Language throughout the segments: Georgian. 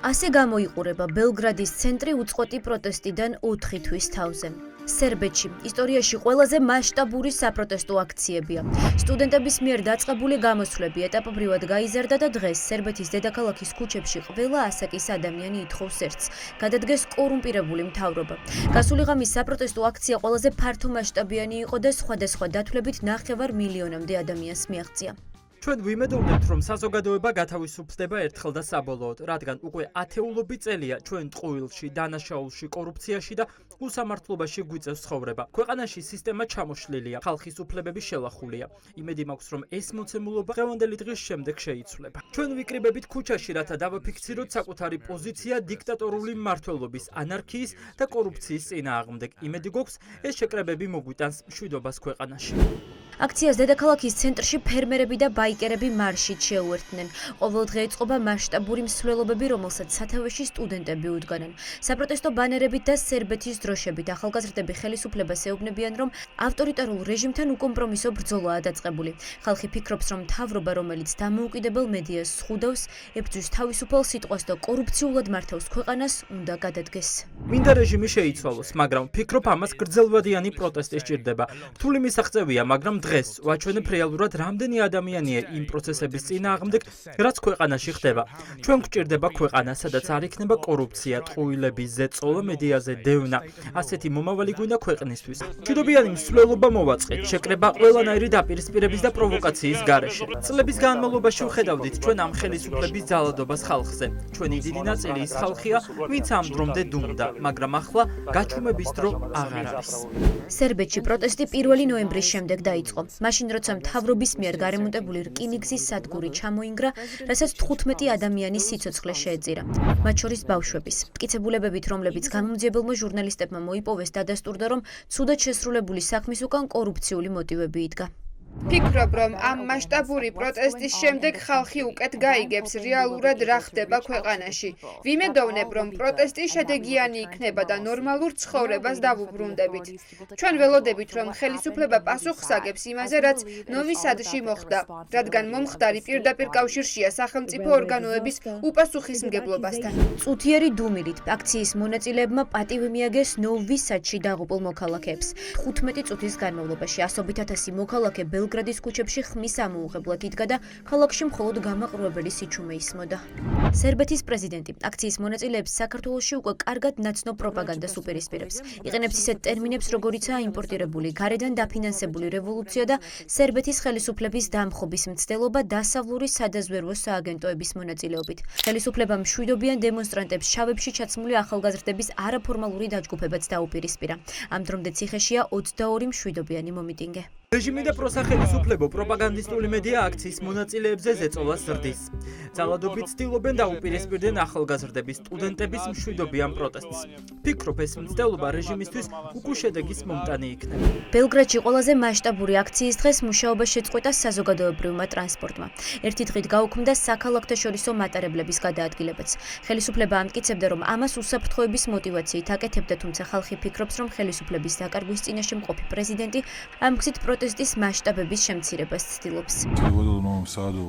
ასე გამოიყურება ბელგრადის ცენტრი უწყვეტი პროტესტიდან 4 თვის თავზე. სერბეთში ისტორიაში ყველაზე მასშტაბური საპროტესტო აქციებია. სტუდენტების მიერ დაწყებული გამოსვლები ეტაპობრივად გაიზარდა და დღეს სერბეთის დედაქალაქის ქუჩებში ყველა ასაკის ადამიანი ითხოვს ერთს: გადადგეს კორუმპირებული მთავრობა. გასული ღამის საპროტესტო აქცია ყველაზე ფართომასშტაბიანი იყო და სხვადასხვა დათვლებით 9 მილიონამდე ადამიანს მიაღწია. ჩვენ ვიმედოვნებთ, რომ საზოგადოება გათავისუფლდება ერთხელ და საბოლოოდ, რადგან უკვე ათეულობით წელია ჩვენ ტყუილში, დანაშაულში, კორუფციაში და უსამართლობაში გვიწევს ცხოვრება. ქვეყანაში სისტემა ჩამოშლილია, ხალხის უფლებები შელახულია. იმედი მაქვს, რომ ეს მოცემულობა დღევანდელი დღის შემდეგ შეიცვლება. ჩვენ ვიკრიბებით ქუჩაში, რათა დავაფიქსიროთ საკუთარი პოზიცია დიქტატორული მმართველობის, ანარქიის და კორუფციის წინააღმდეგ. იმედი გვაქვს, ეს შეკრებები მოგვიტანს მშვიდობას ქვეყანაში. აქციას დედაქალაქის ცენტრში ფერმერები და ბაიკერები მარშით შეუერთდნენ. ყოველდღე ეწყობა მასშტაბური მსვლელობები, რომელსაც სათავეში სტუდენტები უდგანან. საპროტესტო ბანერებით და სერბეთის დროშებით ახალგაზრდები ხელისუფლებას ეუბნებიან, რომ ავტორიტარულ რეჟიმთან უკომპრომისო ბრძოლაა დაწყებული. ხალხი ფიქრობს, რომ მთავრობა, რომელიც დამოუკიდებელ მედიას სხუდავს, ებრძვის თავისუფალ სიტყვას და კორუფციულად მართავს ქვეყანას, უნდა გადადგეს. მინდა რეჟიმი შეიცვალოს, მაგრამ ვფიქრობ, ამას გრძელვადიანი პროტესტი სჭირდება. რთული მისაღწევია, მაგრამ დღეს ვაჩვენებ რეალურად, რამდენი ადამიანია იმ პროცესების წინააღმდეგ, რაც ქვეყანაში ხდება. ჩვენ გვჭირდება ქვეყანა, სადაც არ იქნება კორუფცია, ტყუილები, ზეწოლა, მედიაზე დევნა. ასეთი მომავალი გვინდა ქვეყნისთვის. მშვიდობიანი მსვლელობა მოვაწყეთ, შეკრება ყველანაირი დაპირისპირების და პროვოკაციის გარეშე. წლების განმავლობაში ვხედავდით ჩვენ ამ ხელისუფლების ძალადობას ხალხზე. ჩვენი დიდი ნაწილი ის ხალხია, ვინც ამ დრომდე დუმდა, მაგრამ ახლა გაჩუმების დრო აღარ არის. სერბეთში პროტესტი 1 ნოემბრის შემდეგ დაიწყო. მაშინ როცა მთავრობის მიერ გარემონტებული რკინიგზის სადგური ჩამოინგრა, რასაც 15 ადამიანის სიცოცხლე შეეწირა, მათ შორის ბავშვების. მტკიცებულებებით, რომლებიც გამომძიებელმა ჟურნალისტებმა მოიპოვეს, დადასტურდა, რომ ცუდად შესრულებული საქმის უკან კორუფციული მოტივები იდგა. ფიქრობ, რომ ამ მასშტაბური პროტესტის შემდეგ ხალხი უკეთ გაიგებს რეალურად რა ხდება ქვეყანაში. ვიმედოვნებ, რომ პროტესტი შედეგიანი იქნება და ნორმალურ ცხოვრებას დავუბრუნდებით. ჩვენ ველოდებით, რომ ხელისუფლება პასუხს აგებს იმაზე, რაც ნოვი-სადში მოხდა, რადგან მომხდარი პირდაპირ კავშირშია სახელმწიფო ორგანოების უპასუხისმგებლობასთან. წუთიერი დუმილით აქციის მონაწილეებმა პატივი მიაგეს ნოვი-სადში დაღუპულ მოქალაქეებს. 15 წუთის განმავლობაში ასობით ათასი მოქალაქე ბელგრადის ქუჩებში ხმის ამოუღებლად იდგა და ქალაქში მხოლოდ გამაყრუებელი სიჩუმე ისმოდა. სერბეთის პრეზიდენტი აქციის მონაწილეებს საქართველოში უკვე კარგად ნაცნობ პროპაგანდას უპირისპირებს. იყენებს ისეთ ტერმინებს, როგორიცაა იმპორტირებული, გარედან დაფინანსებული რევოლუცია და სერბეთის ხელისუფლების დამხობის მცდელობა დასავლური სადაზვერვო სააგენტოების მონაწილეობით. ხელისუფლებამ მშვიდობიან დემონსტრანტებს შავებში ჩაცმული ახალგაზრდების არაფორმალური დაჯგუფებაც დაუპირისპირა. ამ დრომდე ციხეშია 22 მშვიდობიანი მომიტინგე. რეჟიმი და პროსახელისუფლებო პროპაგანდისტული მედია აქციის მონაწილეებზე ზეწოლას ზრდის. ძალადობით ცდილობენ დაუპირისპირდნენ ახალგაზრდების, სტუდენტების მშვიდობიან პროტესტს. ფიქრობ, ეს მცდელობა რეჟიმისთვის უკუშედეგის მომტანი იქნება. ბელგრადში ყველაზე მასშტაბური აქციის დღეს მუშაობა შეწყვეტა საზოგადოებრივმა ტრანსპორტმა. ერთი დღით გაუქმდა საქალაქთაშორისო მატარებლების გადაადგილებაც. ხელისუფლება ამტკიცებდა, რომ ამას უსაფრთხოების მოტივაციით აკეთებდა, თუმცა ხალხი ფიქრობს, რომ ხელისუფლების დაკარგვის წინაშე მყოფი პრეზიდენტი ამ გზით პროტესტის მასშტაბების შემცირებას ცდილობს.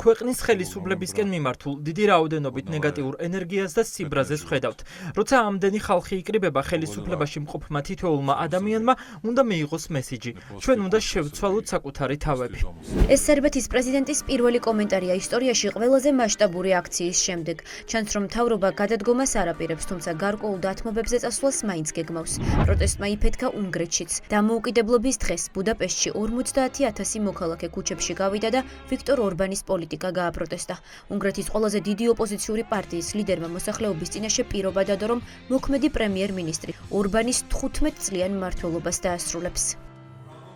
ქვეყნის ხელისუფლებისკენ მიმართულ დიდი რაოდენობით ნეგატიურ ენერგიას და სიბრაზეს ვხედავთ. როცა ამდენი ხალხი იკრიბება, ხელისუფლებაში მყოფმა თითოეულმა ადამიანმა უნდა მიიღოს მესიჯი. ჩვენ უნდა შევცვალოთ საკუთარი თავები. ეს სერბეთის პრეზიდენტის პირველი კომენტარია ისტორიაში ყველაზე მასშტაბური აქციის შემდეგ. ჩანს, რომ მთავრობა გადადგომას არ აპირებს, თუმცა გარკვეულ დათმობებზე წასვლას მაინც გეგმავს. პროტესტმა იფეთქა უნგრეთშიც. დამოუკიდებლობის დღეს ბუდაპეშტში 50,000 მოქალაქე ქუჩებში გავიდა და ვიქტორ ორბანის პოლიტიკა გააპროტესტა. უნგრეთის ყველაზე დიდი ოპოზიციური პარტიის ლიდერმა მოსახლეობის წინაშე პირობა დადო, რომ მოქმედი პრემიერ-მინისტრი ორბანის 15 წლიან მმართველობას დაასრულებს.